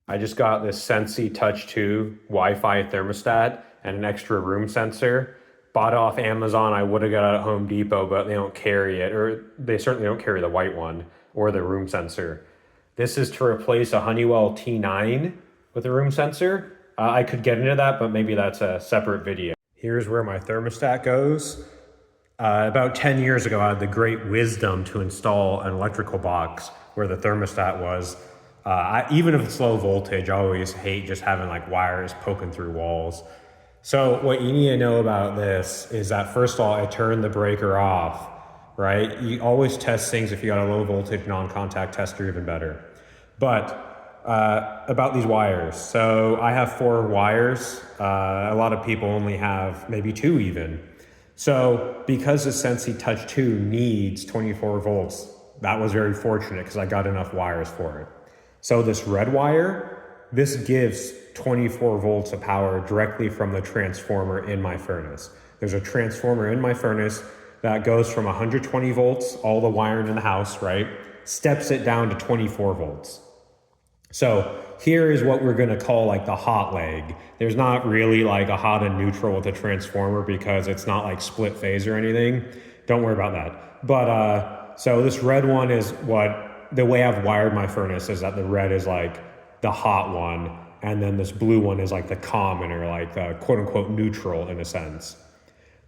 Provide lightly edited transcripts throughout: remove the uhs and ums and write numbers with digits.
I just got this Sensi Touch 2 Wi-Fi thermostat and an extra room sensor. Bought it off Amazon. I would have got it at Home Depot, but they don't carry it, or they certainly don't carry the white one or the room sensor. This is to replace a Honeywell T9 with a room sensor. I could get into that, but maybe that's a separate video. Here's where my thermostat goes. About 10 years ago, I had the great wisdom to install an electrical box where the thermostat was. Even if it's low voltage, I always hate just having like wires poking through walls. So what you need to know about this is that first of all, I turned the breaker off, right? You always test things if you got a low voltage non-contact tester, even better. But about these wires. So I have 4 wires. A lot of people only have maybe 2 even. So because the Sensi Touch 2 needs 24 volts, that was very fortunate because I got enough wires for it. So this red wire, this gives 24 volts of power directly from the transformer in my furnace. There's a transformer in my furnace that goes from 120 volts, all the wiring in the house, right? Steps it down to 24 volts. So here is what we're gonna call like the hot leg. There's not really like a hot and neutral with the transformer because it's not like split phase or anything. Don't worry about that. But so this red one is the way I've wired my furnace is that the red is like the hot one, and then this blue one is like the common or like the quote unquote neutral in a sense.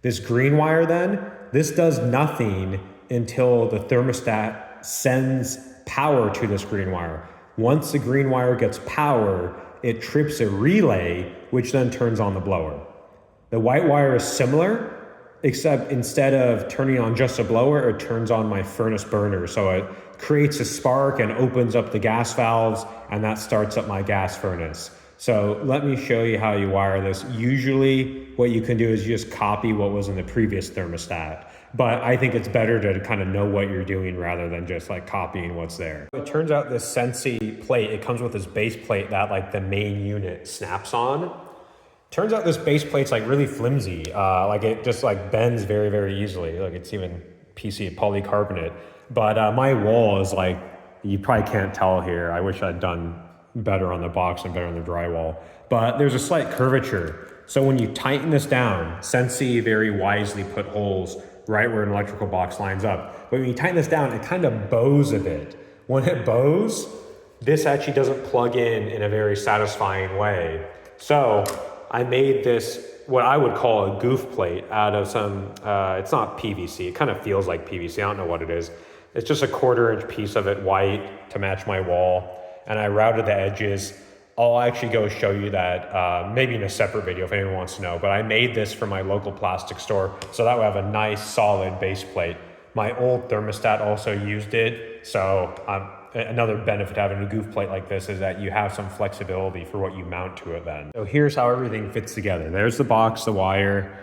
This green wire then, this does nothing until the thermostat sends power to this green wire. Once the green wire gets power, it trips a relay, which then turns on the blower. The white wire is similar, except instead of turning on just a blower, it turns on my furnace burner. So it creates a spark and opens up the gas valves, and that starts up my gas furnace. So let me show you how you wire this. Usually what you can do is you just copy what was in the previous thermostat. But I think it's better to kind of know what you're doing rather than just like copying what's there. It turns out this Sensi plate, it comes with this base plate that like the main unit snaps on. Turns out this base plate's like really flimsy. Like it just like bends very, very easily. Like it's even PC polycarbonate. But my wall is like, you probably can't tell here. I wish I'd done better on the box and better on the drywall. But there's a slight curvature. So when you tighten this down, Sensi very wisely put holes right where an electrical box lines up. But when you tighten this down, it kind of bows a bit. When it bows, this actually doesn't plug in a very satisfying way. So I made this, what I would call a goof plate out of some, it's not PVC, it kind of feels like PVC, I don't know what it is. It's just a 1/4 inch piece of it white to match my wall. And I routed the edges. I'll actually go show you that maybe in a separate video if anyone wants to know, but I made this for my local plastic store so that way I have a nice solid base plate. My old thermostat also used it, so another benefit to having a goof plate like this is that you have some flexibility for what you mount to it then. So here's how everything fits together. There's the box, the wire.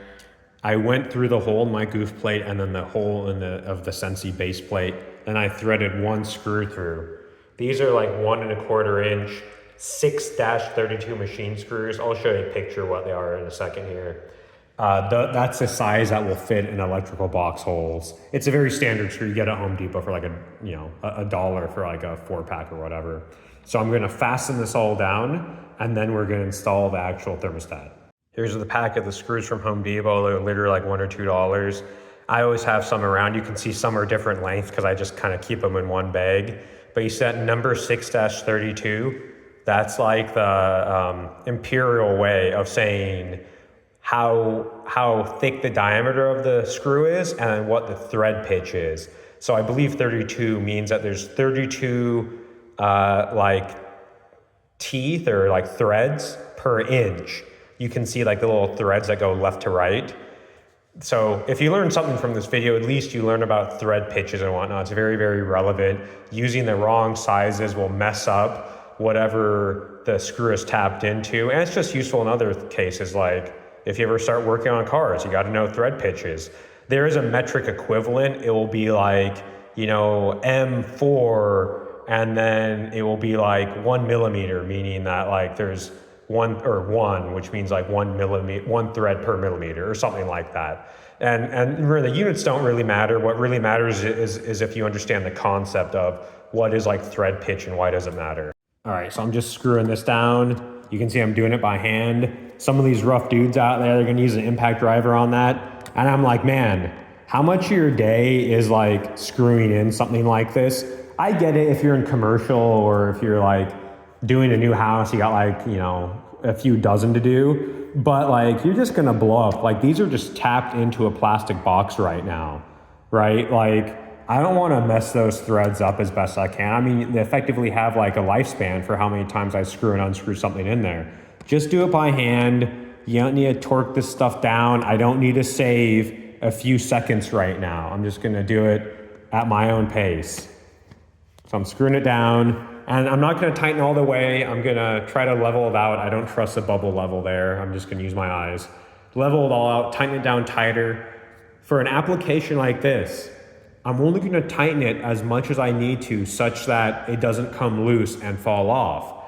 I went through the hole in my goof plate and then the hole of the Sensi base plate. Then I threaded 1 screw through. These are like 1 1/4 inch 6-32 machine screws. I'll show you a picture of what they are in a second here. That's the size that will fit in electrical box holes. It's a very standard screw you get at Home Depot for like a dollar for like a 4-pack or whatever. So I'm gonna fasten this all down and then we're gonna install the actual thermostat. Here's the pack of the screws from Home Depot. They're literally like $1 or $2. I always have some around. You can see some are different lengths because I just kind of keep them in one bag. But you set number 6-32. That's like the imperial way of saying how thick the diameter of the screw is and what the thread pitch is. So I believe 32 means that there's 32 like teeth or like threads per inch. You can see like the little threads that go left to right. So if you learn something from this video, at least you learn about thread pitches and whatnot. It's very, very relevant. Using the wrong sizes will mess up whatever the screw is tapped into. And it's just useful in other cases, like if you ever start working on cars, you got to know thread pitches. There is a metric equivalent. It will be like, M4, and then it will be like 1 millimeter, meaning that like there's one, which means like 1 millimeter, 1 thread per millimeter or something like that. And really, the units don't really matter. What really matters is if you understand the concept of what is like thread pitch and why does it matter. All right, so I'm just screwing this down. You can see I'm doing it by hand. Some of these rough dudes out there, they're gonna use an impact driver on that. And I'm like, man, how much of your day is like screwing in something like this? I get it if you're in commercial or if you're like doing a new house, you got like, you know, a few dozen to do, but like you're just gonna blow up. Like these are just tapped into a plastic box right now, right? Like I don't want to mess those threads up as best I can. I mean, they effectively have like a lifespan for how many times I screw and unscrew something in there. Just do it by hand. You don't need to torque this stuff down. I don't need to save a few seconds right now. I'm just gonna do it at my own pace. So I'm screwing it down, and I'm not gonna tighten all the way. I'm gonna try to level it out. I don't trust the bubble level there. I'm just gonna use my eyes. Level it all out, tighten it down tighter. For an application like this, I'm only gonna tighten it as much as I need to such that it doesn't come loose and fall off.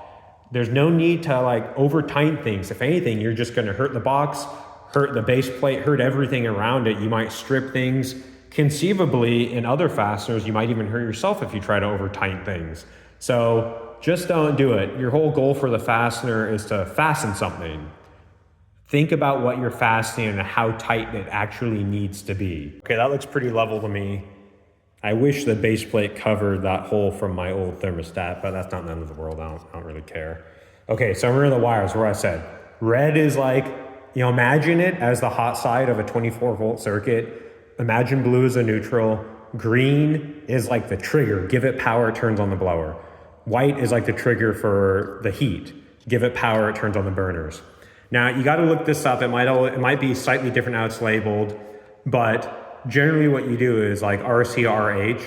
There's no need to like over tighten things. If anything, you're just gonna hurt the box, hurt the base plate, hurt everything around it. You might strip things. Conceivably, in other fasteners, you might even hurt yourself if you try to over tighten things. So just don't do it. Your whole goal for the fastener is to fasten something. Think about what you're fastening and how tight it actually needs to be. Okay, that looks pretty level to me. I wish the base plate covered that hole from my old thermostat, but that's not the end of the world. I don't really care. Okay, so remember the wires, where I said, red is like, you know, imagine it as the hot side of a 24-volt circuit. Imagine blue is a neutral. Green is like the trigger. Give it power, it turns on the blower. White is like the trigger for the heat. Give it power, it turns on the burners. Now, you got to look this up. It might be slightly different how it's labeled, but generally what you do is like RC, RH.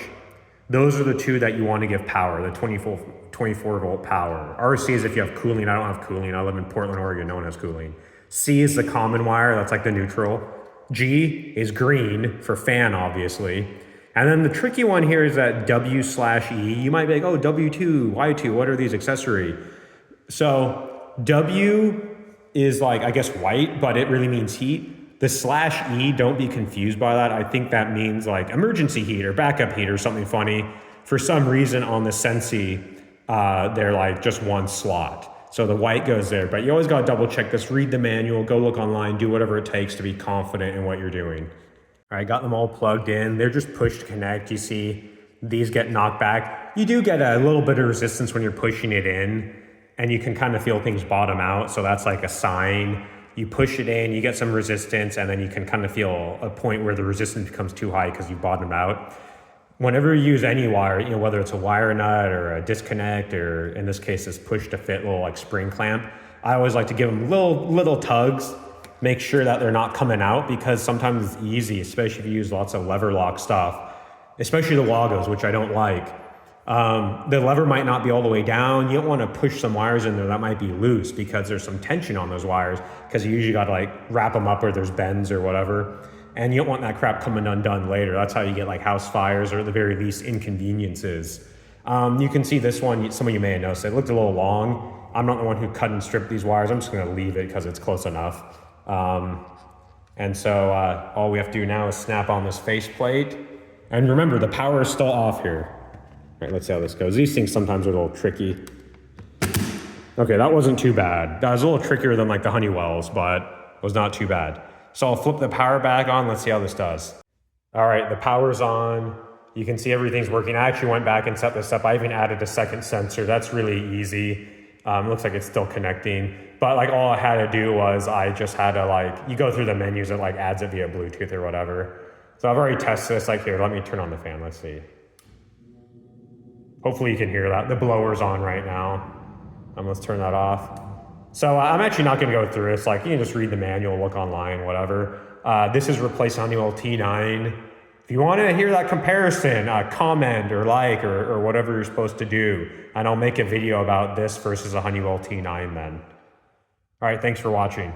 Those are the two that you want to give power, the 24 volt power. RC is if you have cooling. I don't have cooling. I live in Portland, Oregon. No one has cooling. C is the common wire. That's like the neutral. G is green for fan, obviously. And then the tricky one here is that W/E. You might be like, oh, W2, Y2, what are these accessory? So W is like, I guess, white, but it really means heat. The /E, don't be confused by that. I think that means like emergency heat or backup heat or something funny. For some reason on the Sensi, they're like just one slot. So the white goes there, but you always gotta double check this, read the manual, go look online, do whatever it takes to be confident in what you're doing. All right, got them all plugged in. They're just push to connect. You see these get knocked back. You do get a little bit of resistance when you're pushing it in, and you can kind of feel things bottom out. So that's like a sign. You push it in, you get some resistance, and then you can kind of feel a point where the resistance becomes too high because you've bottomed out. Whenever you use any wire, you know, whether it's a wire nut or a disconnect, or in this case, this push to fit little like spring clamp, I always like to give them little tugs, make sure that they're not coming out, because sometimes it's easy, especially if you use lots of lever lock stuff, especially the Lagos, which I don't like. The lever might not be all the way down. You don't want to push some wires in there that might be loose because there's some tension on those wires, because you usually got to like wrap them up where there's bends or whatever. And you don't want that crap coming undone later. That's how you get like house fires, or at the very least inconveniences. You can see this one, some of you may have noticed, it looked a little long. I'm not the one who cut and stripped these wires. I'm just gonna leave it because it's close enough. And so all we have to do now is snap on this faceplate. And remember, the power is still off here. All right, let's see how this goes. These things sometimes are a little tricky. Okay, that wasn't too bad. That was a little trickier than like the Honeywells, but it was not too bad. So I'll flip the power back on. Let's see how this does. All right, the power's on. You can see everything's working. I actually went back and set this up. I even added a second sensor. That's really easy. Looks like it's still connecting. But like all I had to do was I just had to like, you go through the menus, it like adds it via Bluetooth or whatever. So I've already tested this. Like here, let me turn on the fan. Let's see. Hopefully you can hear that. The blower's on right now. Let's turn that off. So I'm actually not going to go through this. Like you can just read the manual, look online, whatever. This is replacing Honeywell T9. If you want to hear that comparison, comment or like or whatever you're supposed to do, and I'll make a video about this versus a Honeywell T9 then. All right, thanks for watching.